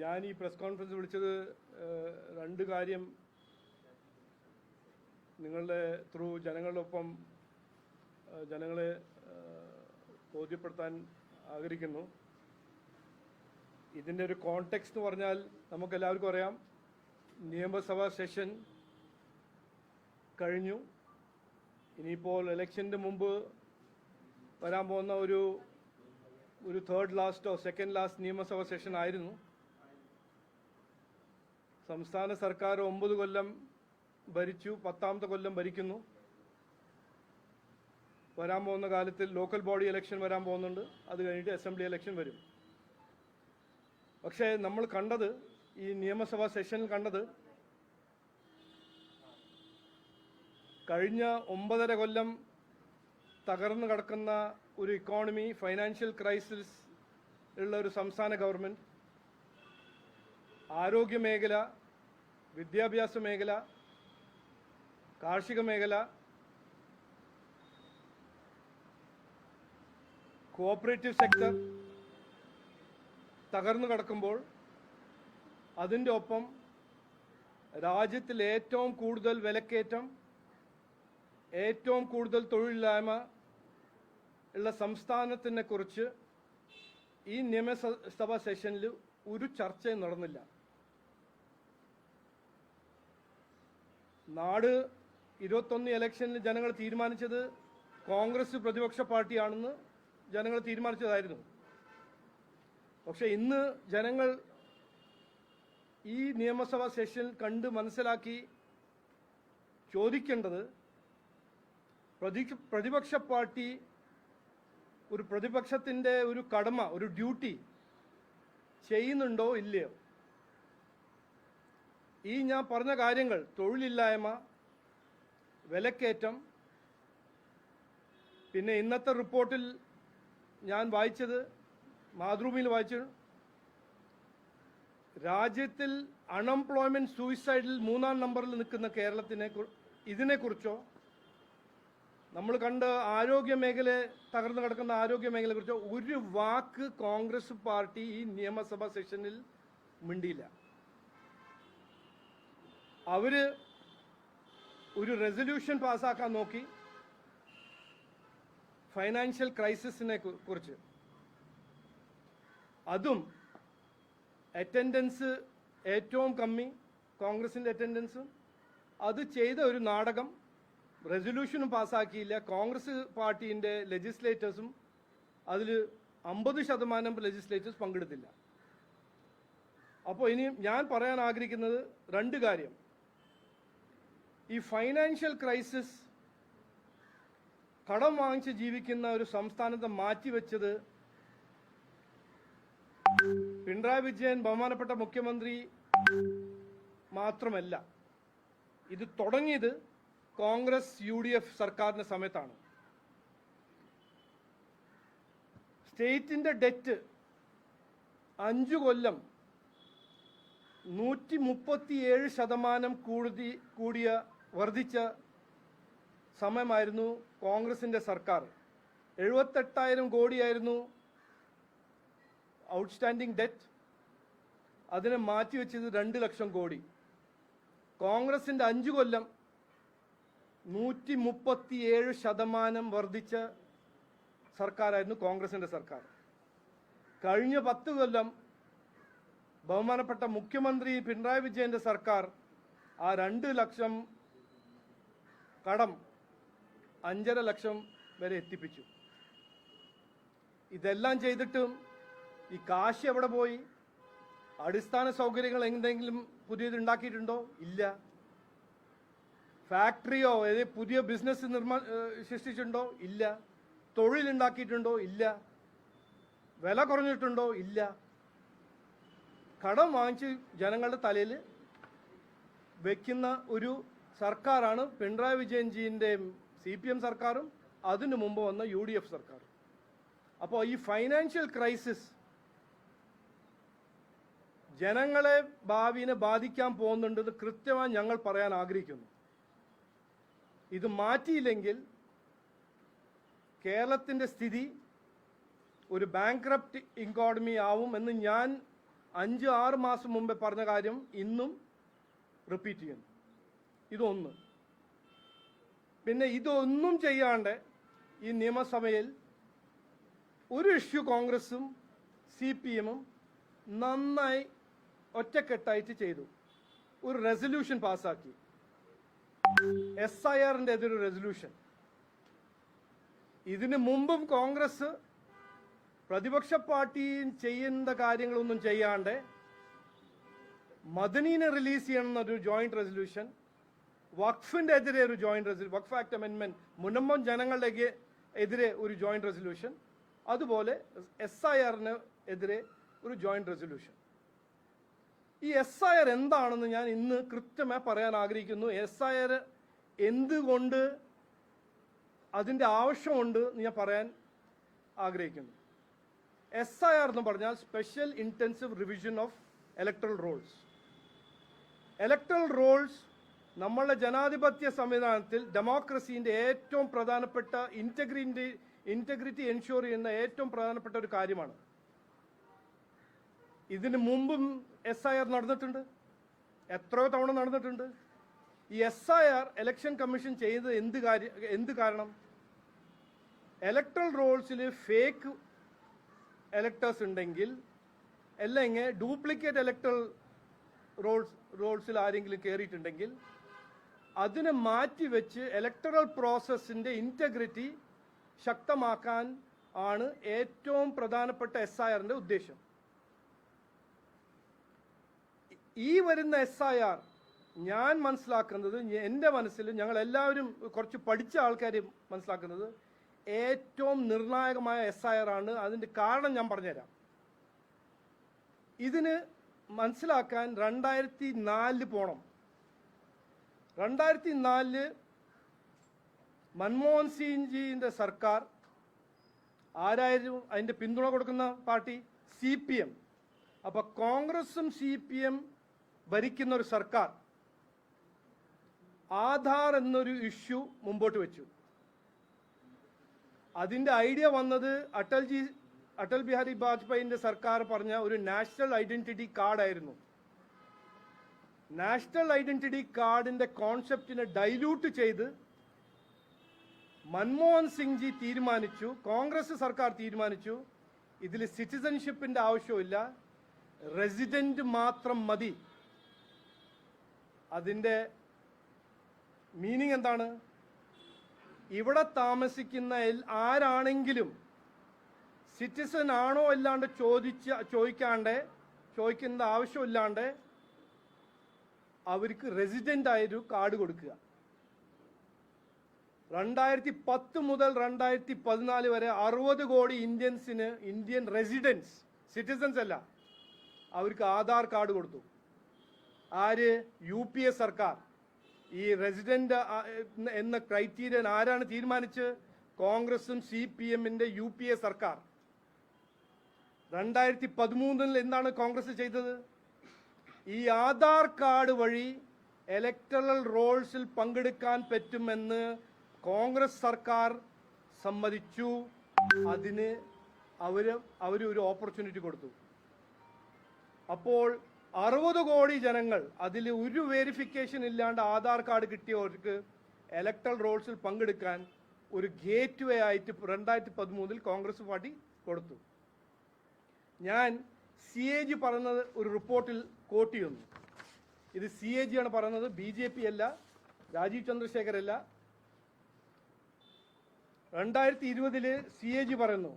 ഞാൻ ഈ press conference വിളിച്ചത് രണ്ട് കാര്യം നിങ്ങളുടെ ത്രൂ ജനങ്ങളൊപ്പം ജനങ്ങളെ ബോധ്യപ്പെടുത്താൻ ആഗ്രഹിക്കുന്നു. ഇതിൻ്റെ ഒരു കോണ്ടെക്സ്റ്റ് എന്ന് പറഞ്ഞാൽ നമുക്കെല്ലാവർക്കും അറിയാം, നിയമസഭാ സെഷൻ കഴിഞ്ഞു. ഇനിയിപ്പോൾ ഇലക്ഷൻ്റെ മുമ്പ് വരാൻ പോകുന്ന ഒരു തേർഡ് ലാസ്റ്റോ സെക്കൻഡ് ലാസ്റ്റ് നിയമസഭാ സെഷൻ ആയിരുന്നു. സംസ്ഥാന സർക്കാർ 9 കൊല്ലം ഭരിച്ചു, 10ാമത്തെ കൊല്ലം ഭരിക്കുന്നു. വരാൻ പോകുന്ന കാലത്തിൽ ലോക്കൽ ബോഡി ഇലക്ഷൻ വരാൻ പോകുന്നുണ്ട്, അത് കഴിഞ്ഞിട്ട് അസംബ്ലി ഇലക്ഷൻ വരും. പക്ഷേ നമ്മൾ കണ്ടത്, ഈ നിയമസഭാ സെഷനിൽ കണ്ടത്, കഴിഞ്ഞ 9.5 കൊല്ലം തകർന്നു കിടക്കുന്ന ഒരു ഇക്കോണമി, ഫൈനാൻഷ്യൽ ക്രൈസിസ് ഉള്ള ഒരു സംസ്ഥാന ഗവൺമെൻറ്, ആരോഗ്യ മേഖല, വിദ്യാഭ്യാസ മേഖല, കാർഷിക മേഖല, കോഓപ്പറേറ്റീവ് സെക്ടർ തകർന്നു കിടക്കുമ്പോൾ അതിൻ്റെ ഒപ്പം രാജ്യത്തിൽ ഏറ്റവും കൂടുതൽ വിലക്കയറ്റം, ഏറ്റവും കൂടുതൽ തൊഴിലില്ലായ്മ ഉള്ള സംസ്ഥാനത്തിനെ കുറിച്ച് ഈ നിയമസഭാ സെഷനിൽ ഒരു ചർച്ചയും നടന്നില്ല. നാട് 21 ഇലക്ഷനിൽ ജനങ്ങൾ തീരുമാനിച്ചത് കോൺഗ്രസ് പ്രതിപക്ഷ പാർട്ടിയാണെന്ന് ജനങ്ങൾ തീരുമാനിച്ചതായിരുന്നു. പക്ഷെ ഇന്ന് ജനങ്ങൾ ഈ നിയമസഭാ സെഷൻ കണ്ട് മനസ്സിലാക്കി ചോദിക്കേണ്ടത്, പ്രതിപക്ഷ പാർട്ടി ഒരു പ്രതിപക്ഷത്തിൻ്റെ ഒരു കടമ, ഒരു ഡ്യൂട്ടി ചെയ്യുന്നുണ്ടോ ഇല്ലയോ? ഈ ഞാൻ പറഞ്ഞ കാര്യങ്ങൾ, തൊഴിലില്ലായ്മ, വിലക്കയറ്റം, പിന്നെ ഇന്നത്തെ റിപ്പോർട്ടിൽ ഞാൻ വായിച്ചത്, മാതൃഭൂമിയിൽ വായിച്ചു, രാജ്യത്തിൽ അൺഎംപ്ലോയ്മെന്റ് സൂയിസൈഡിൽ 3ാം നമ്പറിൽ നിൽക്കുന്ന ഇതിനെക്കുറിച്ചോ, നമ്മൾ കണ്ട ആരോഗ്യ മേഖല, തകർന്നു കിടക്കുന്ന ആരോഗ്യ മേഖലയെക്കുറിച്ചോ ഒരു വാക്ക് കോൺഗ്രസ് പാർട്ടി ഈ നിയമസഭാ സെഷനിൽ മിണ്ടിയില്ല. അവര് ഒരു റെസൊല്യൂഷൻ പാസ്സാക്കാൻ നോക്കി ഫൈനാൻഷ്യൽ ക്രൈസിസിനെ കുറിച്ച്. അതും അറ്റൻഡൻസ് ഏറ്റവും കമ്മി, കോൺഗ്രസിൻ്റെ അറ്റൻഡൻസും. അത് ചെയ്ത ഒരു നാടകം, റെസൊല്യൂഷനും പാസ്സാക്കിയില്ല. കോൺഗ്രസ് പാർട്ടീൻ്റെ ലെജിസ്ലേറ്റേഴ്സും അതിൽ 50% ലെജിസ്ലേറ്റേഴ്സ് പങ്കെടുത്തില്ല. അപ്പോൾ ഇനി ഞാൻ പറയാൻ ആഗ്രഹിക്കുന്നത് 2 കാര്യം. ഈ ഫൈനാൻഷ്യൽ ക്രൈസിസ്, കടം വാങ്ങിച്ച് ജീവിക്കുന്ന ഒരു സംസ്ഥാനത്തെ മാറ്റിവെച്ചത് പിണറായി വിജയൻ ബഹുമാനപ്പെട്ട മുഖ്യമന്ത്രി മാത്രമല്ല, ഇത് തുടങ്ങിയത് കോൺഗ്രസ് UDF സർക്കാരിന്റെ സമയത്താണ്. സ്റ്റേറ്റിന്റെ ഡെറ്റ് 5 കൊല്ലം 137% വർദ്ധിച്ച സമയമായിരുന്നു കോൺഗ്രസിന്റെ സർക്കാർ. 78,000 കോടിയായിരുന്നു ഔട്ട്സ്റ്റാൻഡിംഗ് ഡെറ്റ്. അതിനെ മാറ്റിവെച്ചത് 2 ലക്ഷം കോടി. കോൺഗ്രസിന്റെ 5 കൊല്ലം 137% വർദ്ധിച്ച സർക്കാരായിരുന്നു കോൺഗ്രസിന്റെ സർക്കാർ. കഴിഞ്ഞ 10 കൊല്ലം ബഹുമാനപ്പെട്ട മുഖ്യമന്ത്രി പിണറായി വിജയന്റെ സർക്കാർ ആ 2 ലക്ഷം കടം 5.5 ലക്ഷം വരെ എത്തിപ്പിച്ചു. ഇതെല്ലാം ചെയ്തിട്ടും ഈ കാശ് എവിടെ പോയി? അടിസ്ഥാന സൗകര്യങ്ങൾ എന്തെങ്കിലും പുതിയത് ഉണ്ടാക്കിയിട്ടുണ്ടോ? ഇല്ല. ഫാക്ടറിയോ പുതിയ ബിസിനസ് സൃഷ്ടിച്ചിട്ടുണ്ടോ? ഇല്ല. തൊഴിലുണ്ടാക്കിയിട്ടുണ്ടോ? ഇല്ല. വില കുറഞ്ഞിട്ടുണ്ടോ? ഇല്ല. കടം വാങ്ങിച്ച് ജനങ്ങളുടെ തലയിൽ വെക്കുന്ന ഒരു സർക്കാരാണ് പിണറായി വിജയൻജിയുടെ CPM സർക്കാരും അതിനു മുമ്പ് വന്ന UDF സർക്കാരും. അപ്പോൾ ഈ ഫൈനാൻഷ്യൽ ക്രൈസിസ് ജനങ്ങളെ ഭാവിയെ ബാധിക്കാൻ പോകുന്നുണ്ടെന്ന് കൃത്യമായി ഞങ്ങൾ പറയാൻ ആഗ്രഹിക്കുന്നു. ഇത് മാറ്റിയില്ലെങ്കിൽ കേരളത്തിൻ്റെ സ്ഥിതി ഒരു ബാങ്ക്രപ്റ്റ് ഇക്കോണമി ആവും എന്ന് ഞാൻ 5-6 മാസം മുമ്പേ പറഞ്ഞ കാര്യം ഇന്നും റിപ്പീറ്റ് ചെയ്യുന്നു. ഇതൊന്ന്. പിന്നെ ഇതൊന്നും ചെയ്യാണ്ട് ഈ നിയമസഭയിൽ ഒരു ഇഷ്യൂ കോൺഗ്രസും CPM-ഉം നന്നായി ഒറ്റക്കെട്ടായിട്ട് ചെയ്തു. ഒരു റെസൊല്യൂഷൻ പാസ്സാക്കി, SIR-ന്റെ എതിരൊരു റെസൊല്യൂഷൻ. ഇതിനു മുമ്പും കോൺഗ്രസ് പ്രതിപക്ഷ പാർട്ടി ചെയ്യുന്ന കാര്യങ്ങളൊന്നും ചെയ്യാണ്ട് മദനീനെ റിലീസ് ചെയ്യണമെന്നൊരു ജോയിന്റ് റെസൊല്യൂഷൻ, വഖഫിന്റെ എതിരെ ഒരു ജോയിന്റ് റെസൊല്യൂഷൻ, വഖഫ് ആക്ട് അമെൻമെന്റ്, മുനമ്പം ജനങ്ങളുടെ എതിരെ ഒരു ജോയിന്റ് റെസൊല്യൂഷൻ, അതുപോലെ SIR-ന് എതിരെ ഒരു ജോയിന്റ് റെസൊല്യൂഷൻ. ഈ SIR എന്താണെന്ന് ഞാൻ ഇന്ന് കൃത്യമായി പറയാൻ ആഗ്രഹിക്കുന്നു. SIR എന്തുകൊണ്ട് അതിൻ്റെ ആവശ്യമുണ്ട് എന്ന് ഞാൻ പറയാൻ ആഗ്രഹിക്കുന്നു. SIR എന്ന് പറഞ്ഞാൽ special intensive revision of electoral rolls. Electoral rolls നമ്മളുടെ ജനാധിപത്യ സംവിധാനത്തിൽ ഡെമോക്രസീൻ്റെ ഏറ്റവും പ്രധാനപ്പെട്ട ഇൻറ്റഗ്രിറ്റി എൻഷുർ ചെയ്യുന്ന ഏറ്റവും പ്രധാനപ്പെട്ട ഒരു കാര്യമാണ്. ഇതിന് മുമ്പും SIR നടന്നിട്ടുണ്ട്, എത്രയോ തവണ നടന്നിട്ടുണ്ട്. ഈ SIR ഇലക്ഷൻ കമ്മീഷൻ ചെയ്തത് എന്ത് കാരണം? ഇലക്ട്രൽ റോൾസിൽ ഫേക്ക് എലക്ടേഴ്സ് ഉണ്ടെങ്കിൽ, അല്ലെങ്കിൽ ഡ്യൂപ്ലിക്കേറ്റ് ഇലക്ട്രൽ റോൾസിൽ ആരെങ്കിലും കയറിയിട്ടുണ്ടെങ്കിൽ അതിനെ മാറ്റിവെച്ച് ഇലക്ടറൽ പ്രോസസ്സിൻ്റെ ഇൻറ്റഗ്രിറ്റി ശക്തമാക്കാൻ ആണ് ഏറ്റവും പ്രധാനപ്പെട്ട SIR-ന്റെ ഉദ്ദേശം. ഈ വരുന്ന SIR ഞാൻ മനസ്സിലാക്കുന്നത്, എൻ്റെ മനസ്സിൽ ഞങ്ങൾ എല്ലാവരും കുറച്ച് പഠിച്ച ആൾക്കാർ മനസ്സിലാക്കുന്നത് ഏറ്റവും നിർണായകമായ SIR ആണ്. അതിൻ്റെ കാരണം ഞാൻ പറഞ്ഞുതരാം. ഇതിന് മനസ്സിലാക്കാൻ 2004 പോകണം. 2004 മൻമോഹൻ സിംഗ്ജിയുടെ സർക്കാർ, ആരായിരുന്നു അതിൻ്റെ പിന്തുണ കൊടുക്കുന്ന പാർട്ടി? CPM. അപ്പോൾ കോൺഗ്രസും CPM ഭരിക്കുന്ന ഒരു സർക്കാർ ആധാർ എന്നൊരു ഇഷ്യൂ മുമ്പോട്ട് വെച്ചു. അതിൻ്റെ ഐഡിയ വന്നത് അടൽ ബിഹാരി വാജ്പേയിൻ്റെ സർക്കാർ പറഞ്ഞ ഒരു നാഷണൽ ഐഡന്റിറ്റി കാർഡായിരുന്നു. നാഷണൽ ഐഡന്റിറ്റി കാർഡിൻ്റെ കോൺസെപ്റ്റിനെ ഡൈല്യൂട്ട് ചെയ്ത് മൻമോഹൻ സിംഗ്ജി തീരുമാനിച്ചു, കോൺഗ്രസ് സർക്കാർ തീരുമാനിച്ചു, ഇതിൽ സിറ്റിസൺഷിപ്പിൻ്റെ ആവശ്യമില്ല, റെസിഡന്റ് മാത്രം മതി. അതിൻ്റെ മീനിങ് എന്താണ്? ഇവിടെ താമസിക്കുന്ന ആരാണെങ്കിലും സിറ്റിസൺ ആണോ അല്ലാണ്ട് ചോദിക്കേണ്ട ആവശ്യമില്ലാണ്ട് അവർക്ക് റെസിഡന്റ് ആയൊരു കാർഡ് കൊടുക്കുക. 2010 മുതൽ 2014 വരെ 60 കോടി ഇന്ത്യൻ റെസിഡൻസ്, സിറ്റിസൺസ് അല്ല, അവർക്ക് ആധാർ കാർഡ് കൊടുത്തു. ആര്? UPA സർക്കാർ. ഈ റെസിഡന്റ് എന്ന ക്രൈറ്റീരിയൻ ആരാണ് തീരുമാനിച്ച്? കോൺഗ്രസും CPM-ന്റെ UPA സർക്കാർ. 2013 എന്താണ് കോൺഗ്രസ് ചെയ്തത്? ഈ ആധാർ കാർഡ് വഴി ഇലക്ടറൽ റോൾസിൽ പങ്കെടുക്കാൻ പറ്റുമെന്ന് കോൺഗ്രസ് സർക്കാർ സമ്മതിച്ചു. അതിന് അവർ ഒരു ഓപ്പർച്യൂണിറ്റി കൊടുത്തു. അപ്പോൾ 60 കോടി ജനങ്ങൾ, അതിൽ ഒരു വെരിഫിക്കേഷൻ ഇല്ലാണ്ട് ആധാർ കാർഡ് കിട്ടിയവർക്ക് ഇലക്ടറൽ റോൾസിൽ പങ്കെടുക്കാൻ ഒരു ഗേറ്റ് വേ ആയിട്ട് 2013 കോൺഗ്രസ് പാർട്ടി കൊടുത്തു. ഞാൻ CAG പറയുന്നത് ഒരു റിപ്പോർട്ടിൽ കോട്ട് ചെയ്യുന്നു. ഇത് CAG ആണ് പറയുന്നത്, BJP അല്ല, രാജീവ് ചന്ദ്രശേഖർ അല്ല. 2020 CAG പറയുന്നു,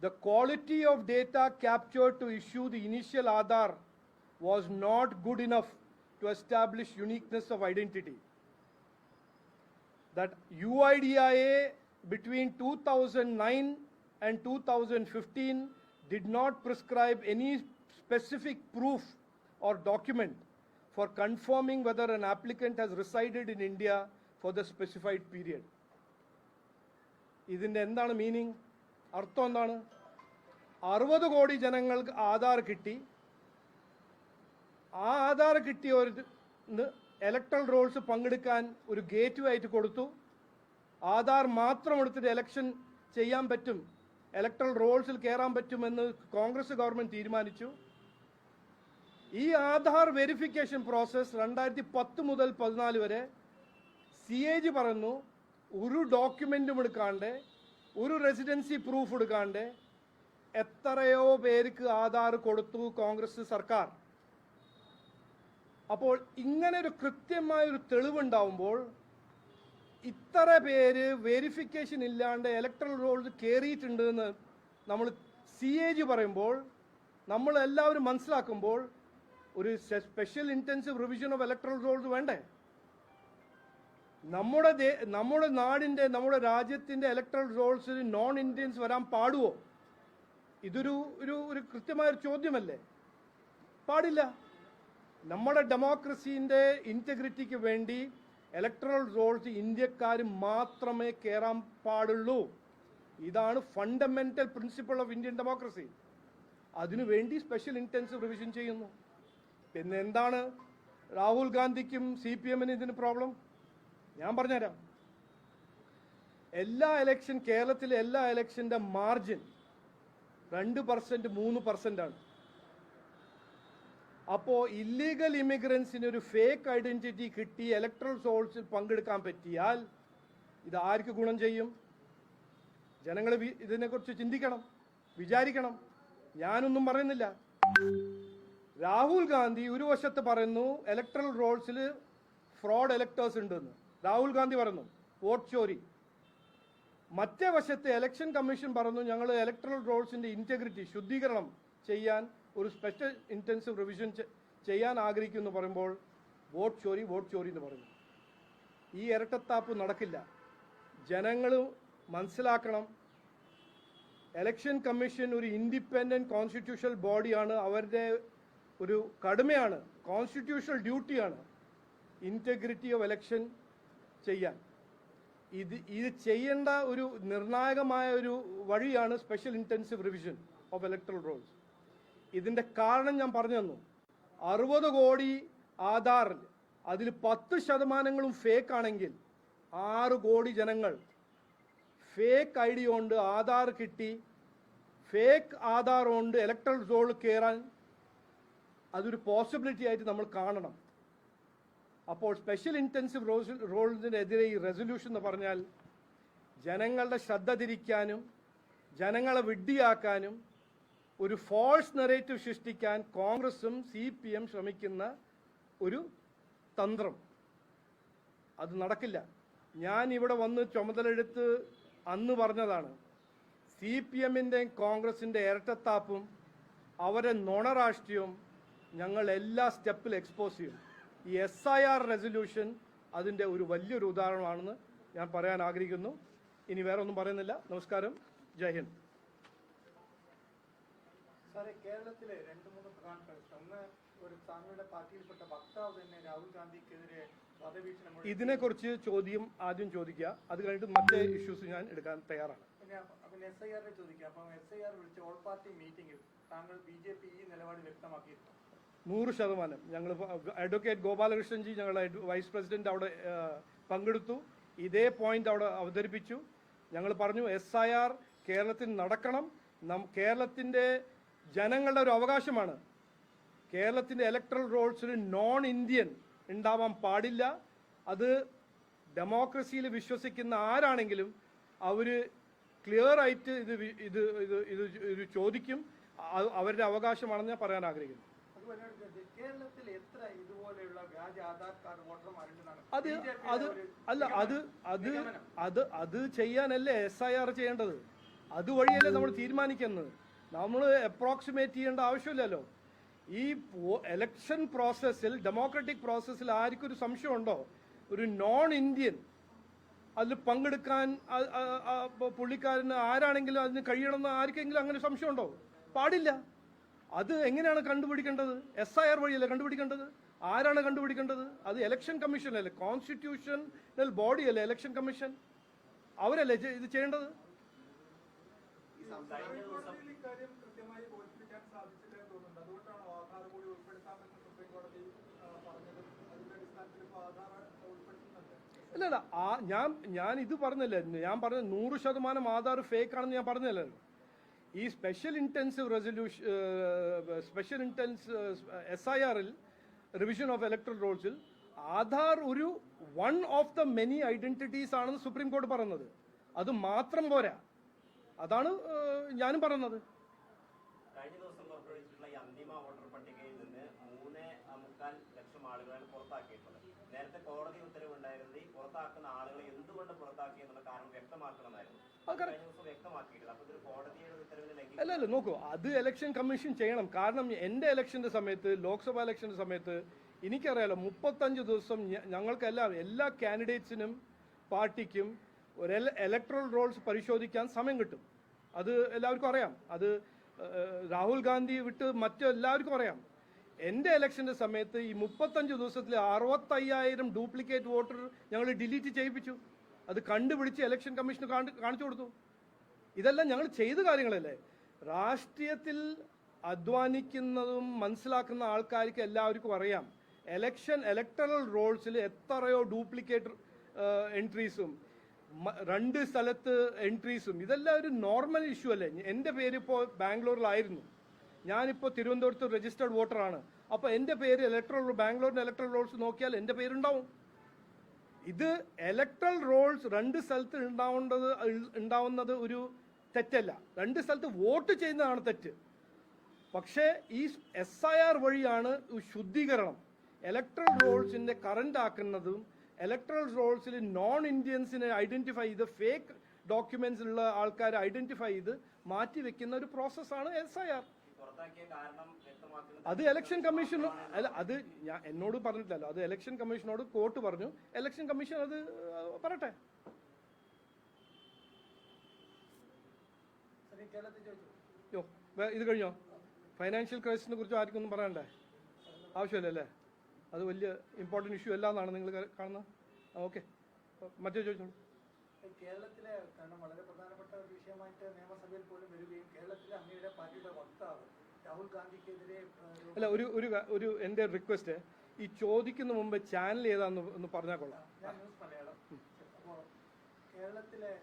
the quality of data captured to issue the initial Aadhaar was not good enough to establish uniqueness of identity. That UIDAI between 2009 and 2015 did not prescribe any specific proof or document for confirming whether an applicant has resided in India for the specified period. ഇതിൻ്റെ എന്താണ് meaning? അർത്ഥം എന്താണ്? 60 കോടി ജനങ്ങൾക്ക് ആധാർ കിട്ടി. ആ Aadhaar കിട്ടിയവർക്ക് electoral Rolls പങ്കെടുക്കാൻ ഒരു ഗേറ്റ് വേ ആയിട്ട് കൊടുത്തു. ആധാർ മാത്രം എടുത്തിട്ട് ഇലക്ഷൻ ചെയ്യാൻ പറ്റും, ഇലക്ട്രൽ റോൾസിൽ കയറാൻ പറ്റുമെന്ന് കോൺഗ്രസ് ഗവൺമെൻറ് തീരുമാനിച്ചു. ഈ ആധാർ വെരിഫിക്കേഷൻ പ്രോസസ് 2010 മുതൽ 14 വരെ CAG പറയുന്നു ഒരു ഡോക്യുമെന്റും എടുക്കാണ്ട് ഒരു റെസിഡൻസി പ്രൂഫ് എടുക്കാണ്ട് എത്രയോ പേർക്ക് ആധാർ കൊടുത്തു കോൺഗ്രസ് സർക്കാർ. അപ്പോൾ ഇങ്ങനെ ഒരു കൃത്യമായ ഒരു തെളിവുണ്ടാവുമ്പോൾ ഇത്ര പേര് വെരിഫിക്കേഷൻ ഇല്ലാണ്ട് ഇലക്ട്രൽ റോൾസ് കയറിയിട്ടുണ്ട് എന്ന് നമ്മൾ CAG പറയുമ്പോൾ നമ്മൾ എല്ലാവരും മനസ്സിലാക്കുമ്പോൾ ഒരു special intensive revision of electoral rolls വേണ്ടേ? നമ്മുടെ നാടിന്റെ നമ്മുടെ രാജ്യത്തിന്റെ ഇലക്ട്രൽ റോൾസിൽ നോൺ ഇന്ത്യൻസ് വരാൻ പാടുവോ? ഇതൊരു ഒരു കൃത്യമായ ഒരു ചോദ്യമല്ലേ? പാടില്ല. നമ്മുടെ ഡെമോക്രസീൻ്റെ ഇൻറ്റഗ്രിറ്റിക്ക് വേണ്ടി ഇലക്ട്രൽ റോൾസ് ഇന്ത്യക്കാർ മാത്രമേ കയറാൻ പാടുള്ളൂ. ഇതാണ് fundamental principle of Indian democracy. അതിനുവേണ്ടി സ്പെഷ്യൽ ഇന്റൻസീവ് റിവിഷൻ ചെയ്യുന്നു. പിന്നെ എന്താണ് രാഹുൽ ഗാന്ധിക്കും CPM-നും ഇതിന് പ്രോബ്ലം? ഞാൻ പറഞ്ഞുതരാം. കേരളത്തിലെ എല്ലാ ഇലക്ഷൻ്റെ മാർജിൻ 2% 3% ആണ്. അപ്പോൾ ഇല്ലീഗൽ ഇമിഗ്രൻസിന് ഒരു ഫേക്ക് ഐഡന്റിറ്റി കിട്ടി ഇലക്ട്രൽ റോൾസിൽ പങ്കെടുക്കാൻ പറ്റിയാൽ ഇത് ആർക്ക് ഗുണം ചെയ്യും? ജനങ്ങൾ ഇതിനെക്കുറിച്ച് ചിന്തിക്കണം, വിചാരിക്കണം. ഞാനൊന്നും പറയുന്നില്ല. രാഹുൽ ഗാന്ധി ഒരു വശത്ത് പറയുന്നു ഇലക്ട്രൽ റോൾസിൽ ഫ്രോഡ് എലക്ടേഴ്സ് ഉണ്ടെന്ന്. രാഹുൽ ഗാന്ധി പറയുന്നു വോട്ട് ചോരി. മറ്റേ വശത്ത് ഇലക്ഷൻ കമ്മീഷൻ പറഞ്ഞു ഞങ്ങൾ ഇലക്ട്രൽ റോൾസിന്റെ ഇന്റഗ്രിറ്റി ശുദ്ധീകരണം ചെയ്യാൻ ഒരു സ്പെഷ്യൽ ഇന്റൻസീവ് റിവിഷൻ ചെയ്യാൻ ആഗ്രഹിക്കുന്നു പറയുമ്പോൾ വോട്ട് ചോരി എന്ന് പറയുന്നു. ഈ ഇരട്ടത്താപ്പ് നടക്കില്ല. ജനങ്ങൾ മനസ്സിലാക്കണം. ഇലക്ഷൻ കമ്മീഷൻ ഒരു ഇൻഡിപെൻഡന്റ് കോൺസ്റ്റിറ്റ്യൂഷണൽ ബോഡിയാണ്. അവരുടെ ഒരു കടമയാണ്, കോൺസ്റ്റിറ്റ്യൂഷണൽ ഡ്യൂട്ടിയാണ് ഇന്റഗ്രിറ്റി ഓഫ് ഇലക്ഷൻ ചെയ്യാൻ. ഇത് ചെയ്യേണ്ട ഒരു നിർണായകമായ ഒരു വഴിയാണ് special intensive revision of electoral rolls. ഇതിന്റെ കാരണം ഞാൻ പറഞ്ഞു തന്നു. 60 കോടി ആധാറിൽ അതിൽ 10% ഫേക്ക് ആണെങ്കിൽ 6 കോടി ജനങ്ങൾ ഫേക്ക് ID കൊണ്ട് ആധാർ കിട്ടി, ഫേക്ക് ആധാർ കൊണ്ട് ഇലക്ട്രൽ റോൾ കയറാൻ അതൊരു പോസിബിലിറ്റി ആയിട്ട് നമ്മൾ കാണണം. അപ്പോൾ സ്പെഷ്യൽ ഇന്റൻസീവ് റോൾസിനെതിരെ ഈ റെസൊല്യൂഷൻ എന്ന് പറഞ്ഞാൽ ജനങ്ങളുടെ ശ്രദ്ധ തിരിക്കാനും ജനങ്ങളെ വിഡ്ഢിയാക്കാനും ഒരു ഫോൾസ് നെറേറ്റീവ് സൃഷ്ടിക്കാൻ കോൺഗ്രസും CPM ശ്രമിക്കുന്ന ഒരു തന്ത്രം. അത് നടക്കില്ല. ഞാൻ ഇവിടെ വന്ന് ചുമതലയെടുത്ത് അന്ന് പറഞ്ഞതാണ്, CPM-ൻ്റെയും കോൺഗ്രസിൻ്റെ ഇരട്ടത്താപ്പും അവരെ നുണരാഷ്ട്രീയവും ഞങ്ങൾ എല്ലാ സ്റ്റെപ്പിലും എക്സ്പോസ് ചെയ്യും. ഈ SIR റെസൊല്യൂഷൻ അതിൻ്റെ ഒരു വലിയൊരു ഉദാഹരണമാണെന്ന് ഞാൻ പറയാൻ ആഗ്രഹിക്കുന്നു. ഇനി വേറെ ഒന്നും പറയുന്നില്ല. നമസ്കാരം. ജയ് ഹിന്ദ്. സാറേ, കേരളത്തിലെ 2-3 പ്രധാനപ്പെട്ട ഒന്ന്, ഒരു താങ്കളുടെ പാർട്ടിയിൽപ്പെട്ട വക്താവ് തന്നെ രാഹുൽ ഗാന്ധിക്കെതിരെ വധഭീഷണി. ഇതിനെക്കുറിച്ച് ആദ്യം ചോദിക്കുക, അത് കഴിഞ്ഞിട്ട് മറ്റേ ഇഷ്യൂസ് ഞാൻ എടുക്കാൻ തയ്യാറാണ്. പിന്നെ SIR ചോദിക്കുക. അപ്പം SIR വിളിച്ച ഓൾ പാർട്ടി മീറ്റിംഗിൽ താങ്കൾ BJP ഈ നിലപാട് വ്യക്തമാക്കിയിരുന്നു. 100%. ഞങ്ങൾ അഡ്വക്കേറ്റ് ഗോപാലകൃഷ്ണൻജി, ഞങ്ങളുടെ വൈസ് പ്രസിഡന്റ്, അവിടെ പങ്കെടുത്തു. ഇതേ പോയിന്റ് അവിടെ അവതരിപ്പിച്ചു. ഞങ്ങൾ പറഞ്ഞു SIR കേരളത്തിൽ നടക്കണം. കേരളത്തിൻ്റെ ജനങ്ങളുടെ ഒരു അവകാശമാണ്. കേരളത്തിൻ്റെ ഇലക്ട്രൽ റോൾസിൽ നോൺ ഇന്ത്യൻ ഉണ്ടാവാൻ പാടില്ല. അത് ഡെമോക്രസിയിൽ വിശ്വസിക്കുന്ന ആരാണെങ്കിലും അവർ ക്ലിയർ ആയിട്ട് ഇത് ചോദിക്കും. അവരുടെ അവകാശമാണെന്ന് ഞാൻ പറയാൻ ആഗ്രഹിക്കുന്നു. കേരളത്തിൽ എത്ര ഇതുപോലെയുള്ള വ്യാജ ആധാർ കാർഡ് വോട്ടർമാരുണ്ടെന്നാണ് അത് ചെയ്യാനല്ലേ SIR ചെയ്യേണ്ടത്? അതുവഴിയല്ലേ നമ്മൾ തീരുമാനിക്കുന്നത്. നമ്മൾ അപ്രോക്സിമേറ്റ് ചെയ്യേണ്ട ആവശ്യമില്ലല്ലോ. ഈ എലക്ഷൻ പ്രോസസ്സിൽ, ഡെമോക്രാറ്റിക് പ്രോസസ്സിൽ ആർക്കൊരു സംശയമുണ്ടോ ഒരു നോൺ ഇന്ത്യൻ അതിൽ പങ്കെടുക്കാൻ പുള്ളിക്കാരന് ആരാണെങ്കിലും അതിന് കഴിയണമെന്ന് ആർക്കെങ്കിലും അങ്ങനെ സംശയമുണ്ടോ? പാടില്ല. അത് എങ്ങനെയാണ് കണ്ടുപിടിക്കേണ്ടത്? SIR വഴിയല്ലേ കണ്ടുപിടിക്കേണ്ടത്. ആരാണ് കണ്ടുപിടിക്കേണ്ടത്? അത് ഇലക്ഷൻ കമ്മീഷൻ അല്ലേ, കോൺസ്റ്റിറ്റ്യൂഷണൽ ബോഡി അല്ലേ ഇലക്ഷൻ കമ്മീഷൻ. അവരല്ലേ ഇത് ചെയ്യേണ്ടത്. അല്ലല്ല, ഞാൻ ഇത് പറഞ്ഞല്ലേ, ഞാൻ പറഞ്ഞ 100% ആധാർ ഫേക്ക് ആണെന്ന് ഞാൻ പറഞ്ഞല്ലോ. ഈ സ്പെഷ്യൽ SIR-ൽ റിവിഷൻ ഓഫ് ഇലക്ട്രൽ റോൾസിൽ ആധാർ ഒരു one of the many identities ആണെന്ന് സുപ്രീം കോടതി പറയുന്നത്. അത് മാത്രം പോരാ, അതാണ് ഞാനും പറയുന്നത്. കഴിഞ്ഞ ദിവസം പുറപ്പെടുവിച്ചിട്ടുള്ള ഈ അന്തിമ വോട്ടർ പട്ടികയിൽ നിന്ന് 3.25 ലക്ഷം ആളുകളാണ് പുറത്താക്കിയിട്ടുള്ളത്. നേരത്തെ കോടതി ഉത്തരവുണ്ടായിരുന്നത് ഈ പുറത്താക്കുന്ന ആളുകളെ എന്തുകൊണ്ട് പുറത്താക്കി എന്നുള്ള കാരണം വ്യക്തമാക്കണമെന്നായിരുന്നു. കഴിഞ്ഞ ദിവസം വ്യക്തമാക്കിയിട്ടില്ല. അപ്പൊ ഇതൊരു കോടതിയുടെ ഉത്തരവിന് അല്ല നോക്കൂ, അത് ഇലക്ഷൻ കമ്മീഷൻ ചെയ്യണം. കാരണം എൻ്റെ ഇലക്ഷന്റെ സമയത്ത്, ലോക്സഭ ഇലക്ഷന്റെ സമയത്ത് എനിക്കറിയാലോ 35 ദിവസം ഞങ്ങൾക്കെല്ലാം എല്ലാ കാൻഡിഡേറ്റ്സിനും പാർട്ടിക്കും ഒരു ഇലക്ട്രൽ റോൾസ് പരിശോധിക്കാൻ സമയം കിട്ടും. അത് എല്ലാവർക്കും അറിയാം. അത് രാഹുൽ ഗാന്ധി വിട്ട് മറ്റെല്ലാവർക്കും അറിയാം. എൻ്റെ ഇലക്ഷന്റെ സമയത്ത് ഈ 35 ദിവസത്തിൽ 65,000 ഡ്യൂപ്ലിക്കേറ്റ് വോട്ടർ ഞങ്ങൾ ഡിലീറ്റ് ചെയ്യിപ്പിച്ചു. അത് കണ്ടുപിടിച്ച് ഇലക്ഷൻ കമ്മീഷന് കാണിച്ചു കൊടുത്തു. ഇതെല്ലാം ഞങ്ങൾ ചെയ്ത കാര്യങ്ങളല്ലേ. രാഷ്ട്രീയത്തിൽ അധ്വാനിക്കുന്നതും മനസ്സിലാക്കുന്ന ആൾക്കാർക്ക് എല്ലാവർക്കും അറിയാം ഇലക്ടറൽ റോൾസിൽ എത്രയോ ഡ്യൂപ്ലിക്കേറ്റ് എൻട്രീസും 2 സ്ഥലത്ത് എൻട്രീസും ഇതെല്ലാം ഒരു നോർമൽ ഇഷ്യൂ അല്ലേ. എൻ്റെ പേര് ഇപ്പോൾ ബാംഗ്ലൂരിലായിരുന്നു, ഞാനിപ്പോൾ തിരുവനന്തപുരത്ത് രജിസ്റ്റേർഡ് വോട്ടറാണ്. അപ്പോൾ എൻ്റെ പേര് ബാംഗ്ലൂരിൻ്റെ ഇലക്ട്രൽ റോൾസ് നോക്കിയാൽ എൻ്റെ പേരുണ്ടാവും. ഇത് ഇലക്ട്രൽ റോൾസ് 2 സ്ഥലത്ത് ഉണ്ടാവുന്നത് ഒരു തെറ്റല്ല. 2 സ്ഥലത്ത് വോട്ട് ചെയ്യുന്നതാണ് തെറ്റ്. പക്ഷേ ഈ SIR വഴിയാണ് ശുദ്ധീകരണം. ഇലക്ട്രൽ റോൾസിന്റെ കറന്റ് ആക്കുന്നതും ഇലക്ട്രൽ റോൾസിൽ നോൺ ഇന്ത്യൻസിനെ ഐഡന്റിഫൈ ചെയ്ത് ഫേക്ക് ഡോക്യുമെന്റ്സ് ഉള്ള ആൾക്കാരെ ഐഡന്റിഫൈ ചെയ്ത് മാറ്റി വെക്കുന്ന ഒരു പ്രോസസ്സാണ് SIR. അത് ഇലക്ഷൻ കമ്മീഷൻ അല്ല, അത് ഞാൻ എന്നോട് പറഞ്ഞിട്ടില്ലല്ലോ. അത് ഇലക്ഷൻ കമ്മീഷനോട് കോർട്ട് പറഞ്ഞു. ഇലക്ഷൻ കമ്മീഷൻ അത് പറയട്ടെ. ഇത് കഴിഞ്ഞോ? ഫൈനാൻഷ്യൽ ക്രൈസിസിനെ കുറിച്ച് ആർക്കൊന്നും പറയണ്ടേ? ആവശ്യമില്ലല്ലേ? അത് വലിയ ഇമ്പോർട്ടൻറ്റ് ഇഷ്യൂ അല്ല എന്നാണ് നിങ്ങൾ കാണുന്നത്. ഓക്കെ, മറ്റേ ചോദിച്ചോളൂ. കേരളത്തിലെ കാരണം വളരെ പ്രധാനപ്പെട്ട ഒരു വിഷയമായിട്ട് നിയമസഭയിൽ പോലും വരികയും കേരളത്തിലെ അങ്ങയുടെ പാർട്ടിയുടെ വക്താവ് രാഹുൽ ഗാന്ധിക്കെതിരെ ഒരു എൻ്റെ റിക്വസ്റ്റ്, ഈ ചോദിക്കുന്ന മുമ്പ് ചാനൽ ഏതാന്ന് ഒന്ന് പറഞ്ഞാൽ കൊള്ളാം. ഞാൻ ന്യൂസ് മലയാളം. അപ്പോൾ കേരളത്തിലെ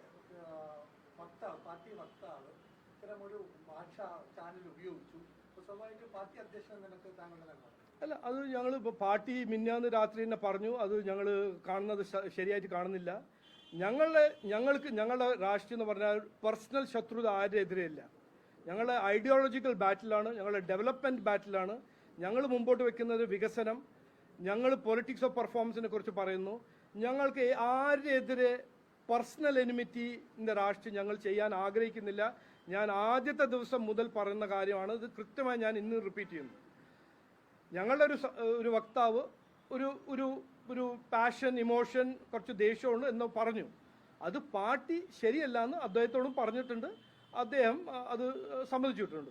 പാർട്ടി വക്താവ് ഇത്തരമൊരു ഭാഷാ ചാനൽ ഉപയോഗിച്ചു. സ്വാഭാവിക പാർട്ടി അധ്യക്ഷൻ നിനക്ക് താങ്കളുടെ അല്ല, അത് ഞങ്ങൾ ഇപ്പോൾ പാർട്ടി മിന്നാന്ന് രാത്രി തന്നെ പറഞ്ഞു. അത് ഞങ്ങൾ കാണുന്നത് ശരിയായിട്ട് കാണുന്നില്ല. ഞങ്ങളുടെ രാഷ്ട്രീയം എന്ന് പറഞ്ഞാൽ പേഴ്സണൽ ശത്രുത ആരുടെതിരെയില്ല. ഞങ്ങളുടെ ഐഡിയോളജിക്കൽ ബാറ്റിലാണ്, ഞങ്ങളുടെ ഡെവലപ്മെൻറ്റ് ബാറ്റിലാണ്. ഞങ്ങൾ മുമ്പോട്ട് വെക്കുന്നത് വികസനം. ഞങ്ങൾ പൊളിറ്റിക്സ് ഓഫ് പെർഫോമൻസിനെ കുറിച്ച് പറയുന്നു. ഞങ്ങൾക്ക് ആരുടെതിരെ പേഴ്സണൽ എനിമിറ്റിൻ്റെ രാഷ്ട്രീയം ഞങ്ങൾ ചെയ്യാൻ ആഗ്രഹിക്കുന്നില്ല. ഞാൻ ആദ്യത്തെ ദിവസം മുതൽ പറയുന്ന കാര്യമാണ്. ഇത് കൃത്യമായി ഞാൻ ഇന്ന് റിപ്പീറ്റ് ചെയ്യുന്നു. ഞങ്ങളുടെ ഒരു വക്താവ് ഒരു പാഷൻ, ഇമോഷൻ, കുറച്ച് ദേഷ്യമുണ്ട് എന്ന് പറഞ്ഞു. അത് പാർട്ടി ശരിയല്ല എന്ന് അദ്ദേഹത്തോടും പറഞ്ഞിട്ടുണ്ട്. അദ്ദേഹം അത് സമ്മതിച്ചിട്ടുണ്ട്.